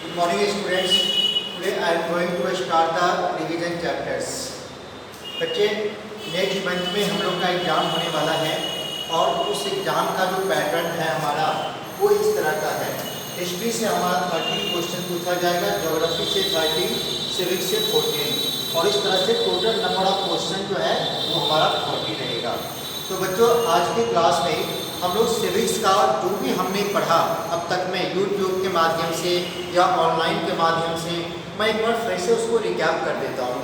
Good morning students. Today I am going to start the revision chapters. बच्चे next month में हम लोग का एग्जाम होने वाला है और उस एग्जाम का जो पैटर्न है हमारा वो इस तरह का है। हिस्ट्री से हमारा 30 क्वेश्चन पूछा जाएगा, ज्योग्राफी से 30, सिविक्स से 14 और इस तरह से टोटल नंबर ऑफ क्वेश्चन जो है वो हमारा 40 रहेगा। तो बच्चों आज की क्लास में हम लोग सिविक्स का जो भी हमने पढ़ा अब तक में यूट्यूब के माध्यम से या ऑनलाइन के माध्यम से मैं एक बार फिर से उसको रिकैप कर देता हूँ।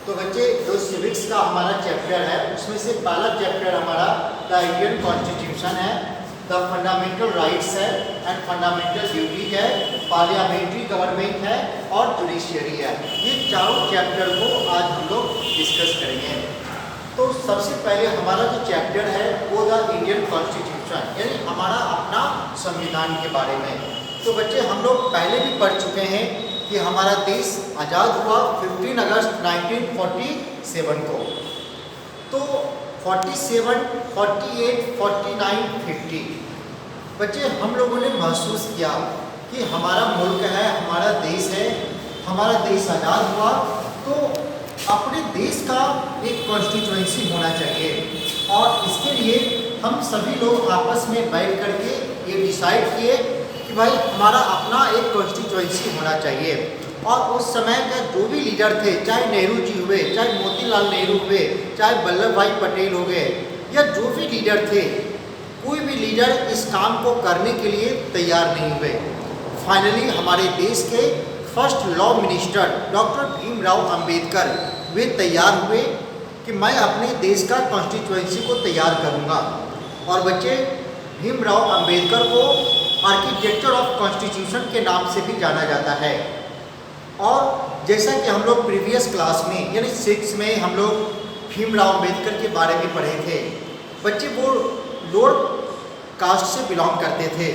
तो बच्चे जो सिविक्स का हमारा चैप्टर है उसमें से पहला चैप्टर हमारा द इंडियन कॉन्स्टिट्यूशन है, द फंडामेंटल राइट्स है एंड फंडामेंटल ड्यूटीज है, पार्लियामेंट्री गवर्नमेंट है और जुडिशियरी है। ये चारों चैप्टर को आज हम लोग डिस्कस करेंगे। तो सबसे पहले हमारा जो चैप्टर है वो द इंडियन कॉन्स्टिट्यूशन यानी हमारा अपना संविधान के बारे में। तो बच्चे हम लोग पहले भी पढ़ चुके हैं कि हमारा देश आज़ाद हुआ 15 अगस्त 1947 को। तो 47, 48, 49, 50 बच्चे हम लोगों ने महसूस किया कि हमारा मुल्क है, हमारा देश है, हमारा देश आज़ाद हुआ तो अपने देश का एक कॉन्स्टिट्यूएंसी होना चाहिए और इसके लिए हम सभी लोग आपस में बैठ करके ये डिसाइड किए कि भाई हमारा अपना एक कॉन्स्टिट्यूएंसी होना चाहिए। और उस समय का जो भी लीडर थे, चाहे नेहरू जी हुए, चाहे मोतीलाल नेहरू हुए, चाहे वल्लभ भाई पटेल हो गए या जो भी लीडर थे, कोई भी लीडर इस काम को करने के लिए तैयार नहीं हुए। फाइनली हमारे देश के first law minister doctor Bhimrao Ambedkar वे तैयार हुए कि मैं अपने देश का कॉन्स्टिट्यूएंसी को तैयार करूंगा। और बच्चे भीमराव अंबेडकर को आर्किटेक्चर ऑफ कॉन्स्टिट्यूशन के नाम से भी जाना जाता है। और जैसा कि हम लोग प्रीवियस क्लास में यानी 6 में हम लोग भीमराव अंबेडकर के बारे में पढ़े थे। बच्चे वो लोअर कास्ट से बिलोंग करते थे।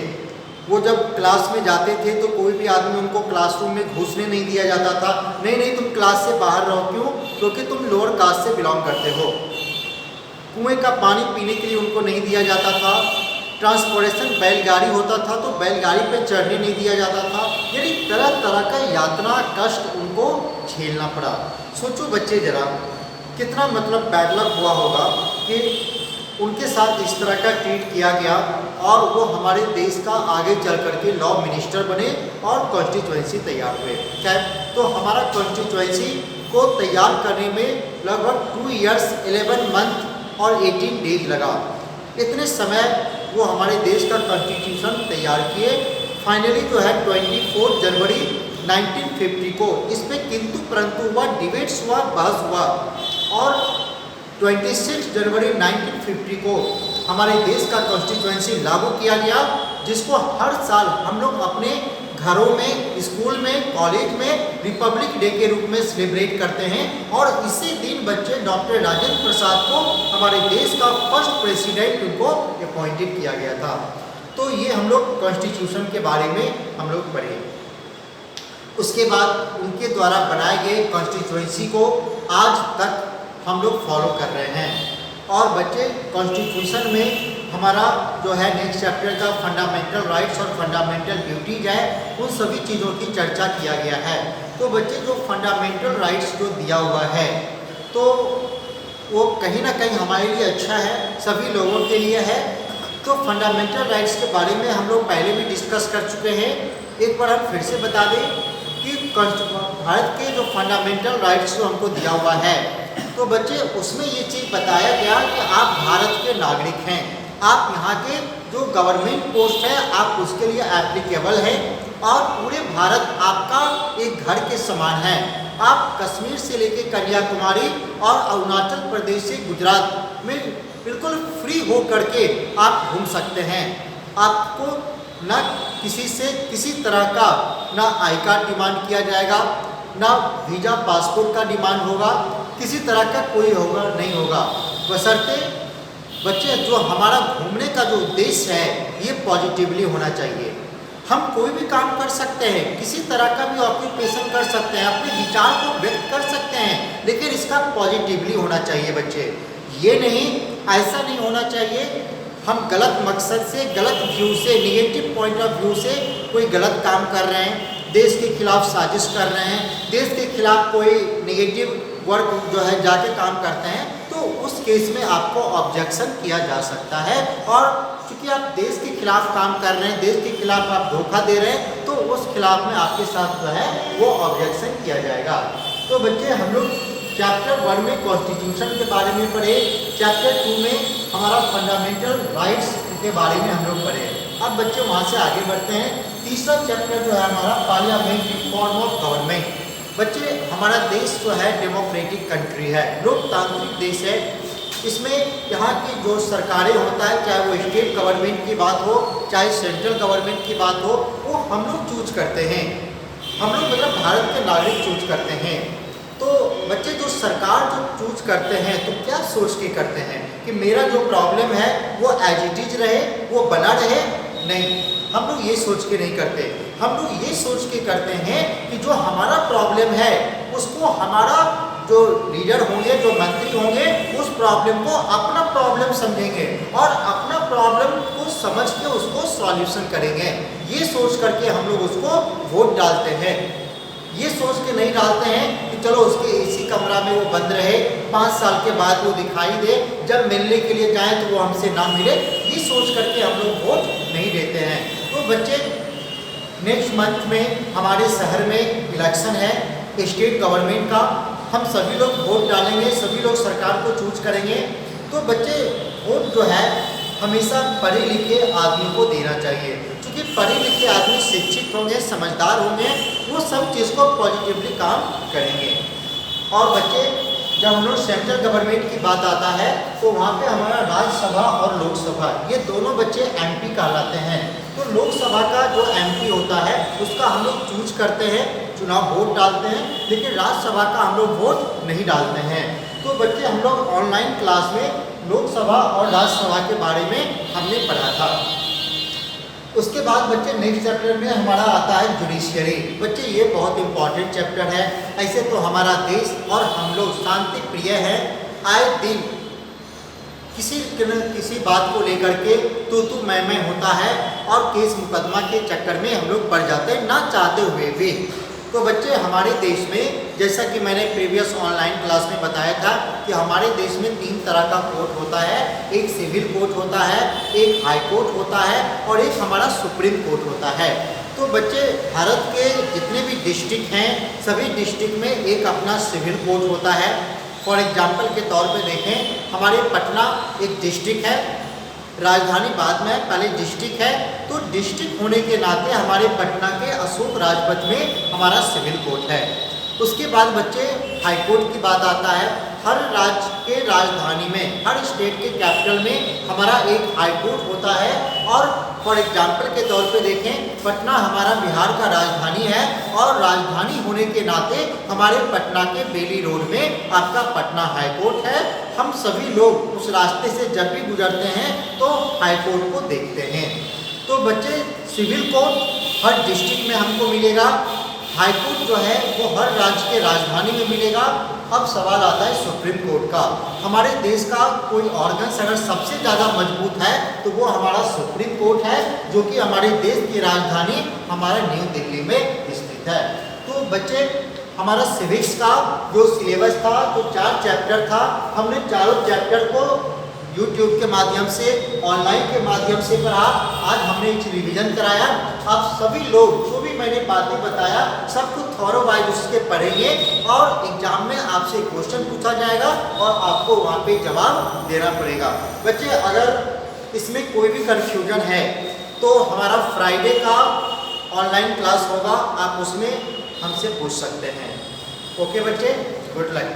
वो जब क्लास में जाते थे तो कोई भी आदमी उनको क्लासरूम में घुसने नहीं दिया जाता था। नहीं तुम क्लास से बाहर रहो। क्यों? क्योंकि तुम लोअर कास्ट से बिलोंग करते हो। कुएं का पानी पीने के लिए उनको नहीं दिया जाता था। ट्रांसपोर्टेशन बैलगाड़ी होता था तो बैलगाड़ी पे चढ़ने नहीं दिया जाता था। यानी तरह तरह का यातना कष्ट उनको झेलना पड़ा। सोचो बच्चे जरा कितना मतलब बैड लक हुआ होगा कि उनके साथ इस तरह का ट्रीट किया गया और वो हमारे देश का आगे चल करके लॉ मिनिस्टर बने और कॉन्स्टिट्यूएंसी तैयार हुए। खैर तो हमारा कॉन्स्टिट्यूएंसी को तैयार करने में लगभग 2 इयर्स 11 मंथ और 18 डेज लगा। इतने समय वो हमारे देश का कॉन्स्टिट्यूशन तैयार किए। फाइनली जो है 24 जनवरी 1950 को इस पर किंतु परंतु हुआ, डिबेट्स हुआ, बहस हुआ और 26 जनवरी 1950 को हमारे देश का कॉन्स्टिट्यूएंसी लागू किया गया, जिसको हर साल हम लोग अपने घरों में, स्कूल में, कॉलेज में रिपब्लिक डे के रूप में सेलिब्रेट करते हैं। और इसी दिन बच्चे डॉक्टर राजेंद्र प्रसाद को हमारे देश का फर्स्ट प्रेसिडेंट उनको अपॉइंटेड किया गया था। तो ये हम लोग कॉन्स्टिट्यूशन के बारे में हम लोग पढ़े। उसके बाद उनके द्वारा बनाए गए कॉन्स्टिट्यूएंसी को आज तक हम लोग फॉलो कर रहे हैं। और बच्चे कॉन्स्टिट्यूशन में हमारा जो है नेक्स्ट चैप्टर का फंडामेंटल राइट्स और फंडामेंटल ड्यूटीज है, उन सभी चीज़ों की चर्चा किया गया है। तो बच्चे जो फंडामेंटल राइट्स जो दिया हुआ है तो वो कहीं ना कहीं हमारे लिए अच्छा है, सभी लोगों के लिए है। तो फंडामेंटल राइट्स के बारे में हम लोग पहले भी डिस्कस कर चुके हैं। एक बार हम फिर से बता दें कि भारत के जो फंडामेंटल राइट्स जो हमको दिया हुआ है तो बच्चे उसमें ये चीज़ बताया गया कि आप भारत के नागरिक हैं, आप यहाँ के जो गवर्नमेंट पोस्ट है आप उसके लिए एप्लीकेबल हैं और पूरे भारत आपका एक घर के समान है। आप कश्मीर से लेकर कन्याकुमारी और अरुणाचल प्रदेश से गुजरात में बिल्कुल फ्री हो करके आप घूम सकते हैं। आपको ना किसी से किसी तरह का ना आई कार्ड डिमांड किया जाएगा, ना वीज़ा पासपोर्ट का डिमांड होगा, किसी तरह का कोई होगा नहीं होगा। बशर्ते बच्चे जो हमारा घूमने का जो उद्देश्य है ये पॉजिटिवली होना चाहिए। हम कोई भी काम कर सकते हैं, किसी तरह का भी ऑक्यूपेशन कर सकते हैं, अपने विचार को व्यक्त कर सकते हैं, लेकिन इसका पॉजिटिवली होना चाहिए बच्चे। ये नहीं, ऐसा नहीं होना चाहिए हम गलत मकसद से, गलत व्यू से, निगेटिव पॉइंट ऑफ व्यू से कोई गलत काम कर रहे हैं, देश के खिलाफ साजिश कर रहे हैं, देश के खिलाफ कोई नेगेटिव वर्क जो है जाके काम करते हैं, तो उस केस में आपको ऑब्जेक्शन किया जा सकता है। और क्योंकि आप देश के खिलाफ काम कर रहे हैं, देश के खिलाफ आप धोखा दे रहे हैं, तो उस खिलाफ में आपके साथ जो है वो ऑब्जेक्शन किया जाएगा। तो बच्चे हम लोग चैप्टर 1 में कॉन्स्टिट्यूशन के बारे में पढ़े, चैप्टर 2 में हमारा फंडामेंटल राइट्स के बारे में हम लोग पढ़े। अब बच्चे वहाँ से आगे बढ़ते हैं। तीसरा चैप्टर जो है हमारा पार्लियामेंट्री फॉर्म ऑफ गवर्नमेंट। बच्चे हमारा देश जो है डेमोक्रेटिक कंट्री है, लोकतांत्रिक देश है। इसमें यहाँ की जो सरकारें होता है, चाहे वो स्टेट गवर्नमेंट की बात हो, चाहे सेंट्रल गवर्नमेंट की बात हो, वो हम लोग चूज करते हैं। हम लोग मतलब भारत के नागरिक चूज करते हैं। तो बच्चे जो सरकार जो चूज करते हैं तो क्या सोच के करते हैं कि मेरा जो प्रॉब्लम है वो एज इट इज रहे, वो बना रहे? नहीं, हम लोग ये सोच के नहीं करते। हम लोग ये सोच के करते हैं कि जो हमारा प्रॉब्लम है उसको हमारा जो लीडर होंगे, जो मंत्री होंगे, उस प्रॉब्लम को अपना प्रॉब्लम समझेंगे और अपना प्रॉब्लम को समझ के उसको सॉल्यूशन करेंगे। ये सोच करके हम लोग उसको वोट डालते हैं। ये सोच के नहीं डालते हैं कि चलो उसके एसी कमरा में वो बंद रहे, 5 साल के बाद वो दिखाई दे, जब मिलने के लिए जाएं तो वो हमसे ना मिले। ये सोच करके हम लोग वोट नहीं देते हैं। तो बच्चे नेक्स्ट मंथ में हमारे शहर में इलेक्शन है स्टेट गवर्नमेंट का। हम सभी लोग वोट डालेंगे, सभी लोग सरकार को चूज करेंगे। तो बच्चे वोट जो है हमेशा पढ़े लिखे आदमी को देना चाहिए, क्योंकि पढ़े लिखे आदमी शिक्षित होंगे, समझदार होंगे, वो सब चीज़ को पॉजिटिवली काम करेंगे। और बच्चे जब हम लोग सेंट्रल गवर्नमेंट की बात आता है तो वहाँ पे हमारा राज्यसभा और लोकसभा ये दोनों बच्चे एमपी कहलाते हैं। तो लोकसभा का जो एमपी होता है उसका हम लोग चूज करते हैं, चुनाव वोट डालते हैं, लेकिन राज्यसभा का हम लोग वोट नहीं डालते हैं। तो बच्चे हम लोग ऑनलाइन क्लास में लोकसभा और राज्यसभा के बारे में हमने पढ़ा था। उसके बाद बच्चे नेक्स्ट चैप्टर में हमारा आता है जुडिशियरी। बच्चे ये बहुत इंपॉर्टेंट चैप्टर है। ऐसे तो हमारा देश और हम लोग शांति प्रिय हैं, आए दिन किसी बात को लेकर के तू मैं होता है और केस मुकदमा के चक्कर में हम लोग पड़ जाते हैं ना चाहते हुए भी। तो बच्चे हमारे देश में, जैसा कि मैंने प्रीवियस ऑनलाइन क्लास में बताया था कि हमारे देश में 3 तरह का कोर्ट होता है। एक सिविल कोर्ट होता है, एक हाई कोर्ट होता है और एक हमारा सुप्रीम कोर्ट होता है। तो बच्चे भारत के जितने भी डिस्ट्रिक्ट हैं सभी डिस्ट्रिक्ट में एक अपना सिविल कोर्ट होता है। फॉर एग्जाम्पल के तौर पे देखें, हमारे पटना एक डिस्ट्रिक्ट है, राजधानी बाद में पहले डिस्ट्रिक्ट है। तो डिस्ट्रिक्ट होने के नाते हमारे पटना के अशोक राजपथ में हमारा सिविल कोर्ट है। उसके बाद बच्चे हाई कोर्ट की बात आता है। हर राज्य के राजधानी में, हर स्टेट के कैपिटल में हमारा एक हाई कोर्ट होता है। और फॉर एग्जाम्पल के तौर पे देखें, पटना हमारा बिहार का राजधानी है और राजधानी होने के नाते हमारे पटना के बेली रोड में आपका पटना हाई कोर्ट है। हम सभी लोग उस रास्ते से जब भी गुजरते हैं तो हाई कोर्ट को देखते हैं। तो बच्चे सिविल कोर्ट हर डिस्ट्रिक्ट में हमको मिलेगा, हाई कोर्ट जो है वो हर राज्य के राजधानी में मिलेगा। अब सवाल आता है सुप्रीम कोर्ट का। हमारे देश का कोई ऑर्गन्स अगर सबसे ज़्यादा मजबूत है तो वो हमारा सुप्रीम कोर्ट है, जो कि हमारे देश की राजधानी हमारे न्यू दिल्ली में स्थित है। तो बच्चे हमारा सिविक्स का जो सिलेबस था तो 4 चैप्टर था। हमने चारों चैप्टर को यूट्यूब के माध्यम से, ऑनलाइन के माध्यम से पढ़ा। आज हमने एक रिवीजन कराया। आप सभी लोग जो भी मैंने बातें बताया सबको थॉरो वाइज उसके पढ़ेंगे और एग्जाम में आपसे क्वेश्चन पूछा जाएगा और आपको वहाँ पे जवाब देना पड़ेगा। बच्चे अगर इसमें कोई भी कन्फ्यूजन है तो हमारा फ्राइडे का ऑनलाइन क्लास होगा, आप उसमें हमसे पूछ सकते हैं। ओके बच्चे, गुड लक।